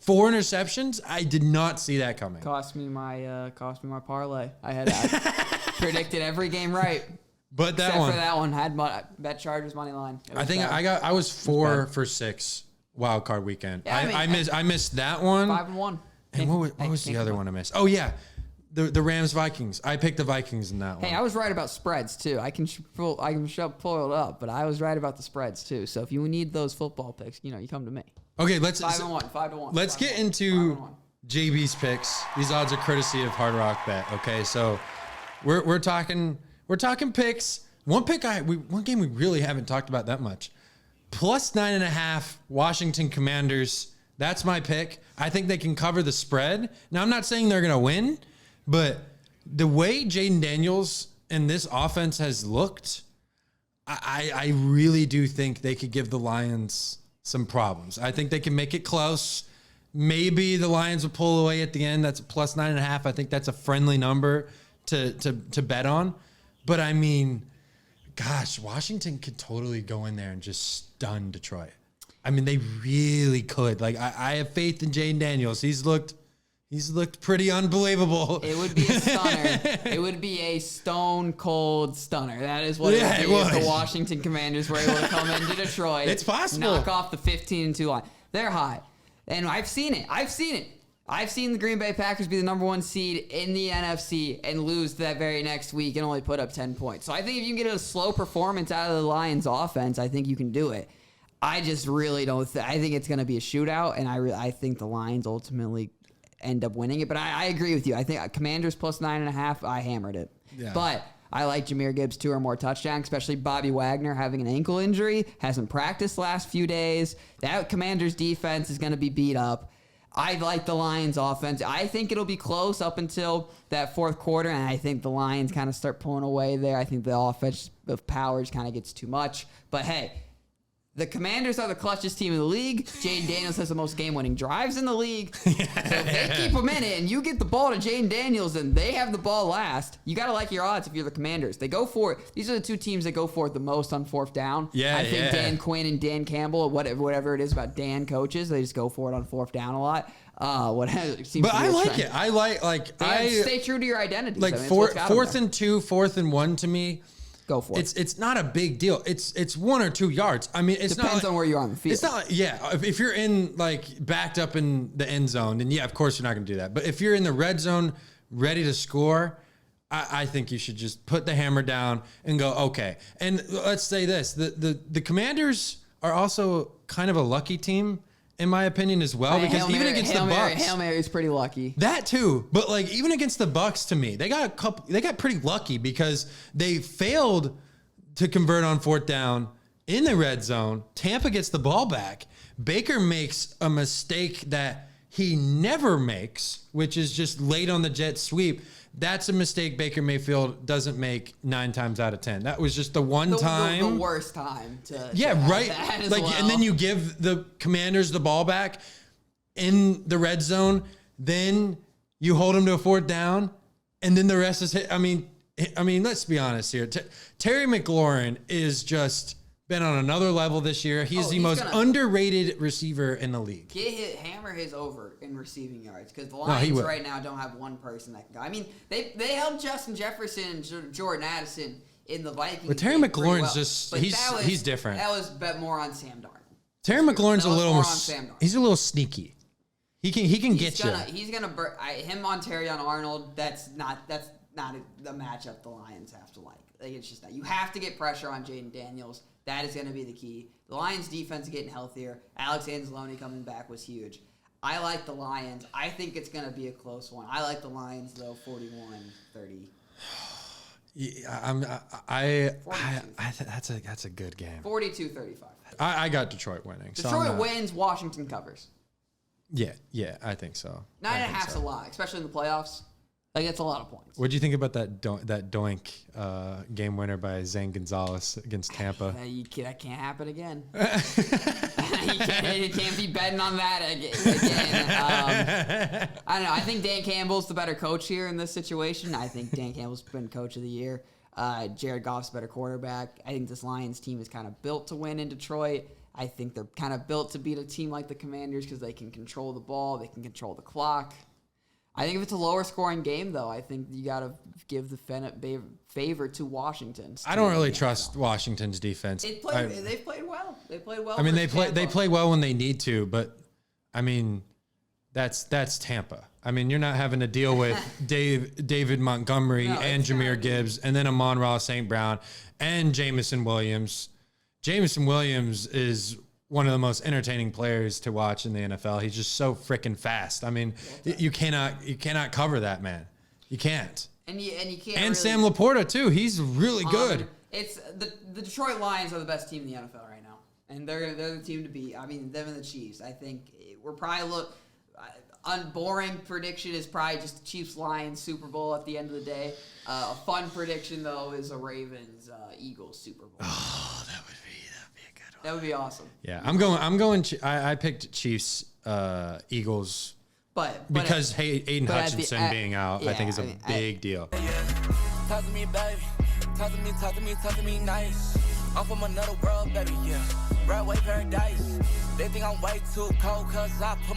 4 interceptions. I did not see that coming. Cost me my parlay. I had predicted every game right. But that Except one, for that one, had bet Chargers money line. I was 4 for 6 wild card weekend. Yeah, I missed that one. 5-1. And what was the other one I missed? Oh yeah, the Rams Vikings. I picked the Vikings in that one. Hey, I was right about spreads too. I can pull it up, but I was right about the spreads too. So if you need those football picks, you come to me. Okay, let's 5-1. Let's get into JB's picks. These odds are courtesy of Hard Rock Bet. Okay, so we're talking picks. One game we really haven't talked about that much. Plus 9.5 Washington Commanders. That's my pick. I think they can cover the spread. Now I'm not saying they're gonna win, but the way Jaden Daniels and this offense has looked, I really do think they could give the Lions some problems. I think they can make it close. Maybe the Lions will pull away at the end. That's a plus 9.5. I think that's a friendly number to bet on. But I mean, gosh, Washington could totally go in there and just stun Detroit. I mean, they really could. Like, I have faith in Jaden Daniels. He's looked pretty unbelievable. It would be a stunner. It would be a stone cold stunner. That is what it would be if the Washington Commanders were able to come into Detroit. It's possible. Knock off the 15-2 line. They're high. And I've seen it. I've seen the Green Bay Packers be the number 1 seed in the NFC and lose that very next week and only put up 10 points. So I think if you can get a slow performance out of the Lions offense, I think you can do it. I just really don't I think it's going to be a shootout, and I think the Lions ultimately end up winning it. But I agree with you. I think Commanders plus 9.5, I hammered it. Yeah. But I like Jahmyr Gibbs 2 or more touchdowns, especially Bobby Wagner having an ankle injury, hasn't practiced last few days. That Commanders defense is going to be beat up. I like the Lions offense. I think it'll be close up until that fourth quarter, and I think the Lions kind of start pulling away there. I think the offense of Powers kind of gets too much. But hey, the Commanders are the clutchest team in the league. Jaden Daniels has the most game-winning drives in the league. So if they keep them in it and you get the ball to Jaden Daniels and they have the ball last, you got to like your odds if you're the Commanders. They go for it. These are the two teams that go for it the most on fourth down. I think Dan Quinn and Dan Campbell, whatever it is about Dan coaches, they just go for it on fourth down a lot. I like it. I like stay true to your identity. Like fourth and 2, 4th and 1 to me. Go for it. It's not a big deal. It's 1 or 2 yards. I mean, it's depends on where you are on the field. It's not if you're in backed up in the end zone, then of course you're not going to do that. But if you're in the red zone, ready to score, I think you should just put the hammer down and go okay. And let's say this: the Commanders are also kind of a lucky team, in my opinion, as well, because even against the Bucs, Hail Mary is pretty lucky. That too, but even against the Bucs, to me, they got pretty lucky because they failed to convert on fourth down in the red zone. Tampa gets the ball back. Baker makes a mistake that he never makes, which is just late on the jet sweep. That's a mistake Baker Mayfield doesn't make 9 times out of 10. That was just the one time. The worst time to right. Well. And then you give the Commanders the ball back in the red zone. Then you hold them to a fourth down, and then the rest is hit. I mean, let's be honest here. Terry McLaurin is just been on another level this year. He's the most underrated receiver in the league. Hammer his over in receiving yards because the Lions right now don't have one person that can go. I mean, they held Justin Jefferson and Jordan Addison in the Vikings. But Terry McLaurin's he's different. That was bet more on Sam Darnold. Terry McLaurin's a little he's a little sneaky. He can get you. He's gonna him on Terrion Arnold. That's not the matchup the Lions have to like. It's just not. You have to get pressure on Jaden Daniels. That is going to be the key. The Lions' defense is getting healthier. Alex Anzalone coming back was huge. I like the Lions. I think it's going to be a close one. I like the Lions, though, 41-30. Yeah, that's a good game. 42-35. I got Detroit winning. Detroit wins, Washington covers. Yeah, I think so. 9.5's a lot, especially in the playoffs. That's a lot of points. What do you think about that doink game winner by Zane Gonzalez against Tampa? That can't happen again. You can't be betting on that again. I don't know. I think Dan Campbell's the better coach here in this situation. I think Dan Campbell's been coach of the year. Jared Goff's better quarterback. I think this Lions team is kind of built to win in Detroit. I think they're kind of built to beat a team like the Commanders because they can control the ball, they can control the clock. I think if it's a lower scoring game, though, I think you got to give the favor to Washington. I don't really trust Washington's defense. They've played well. They played well. I mean, they play well when they need to, but I mean, that's Tampa. I mean, you're not having to deal with David Montgomery and Jahmyr Gibbs, and then Amon-Ra St. Brown and Jameson Williams. Jameson Williams is one of the most entertaining players to watch in the NFL. He's just so freaking fast. I mean, you cannot cover that man. You can't. And you can't. And really, Sam Laporta too. He's really good. It's the Detroit Lions are the best team in the NFL right now, and they're the team to beat. I mean, them and the Chiefs. I think we're probably unboring prediction is probably just the Chiefs-Lions Super Bowl at the end of the day. A fun prediction though is a Ravens Eagles Super Bowl. Oh, that would be a good one. That would be awesome. Yeah, I'm going. I picked Chiefs, Eagles, but because Aiden Hutchinson being out, I think is a big deal. Talk to me, baby. Talk to me nice. I'm from another world, baby. Yeah, Broadway paradise. They think I'm way too cold 'cause I put my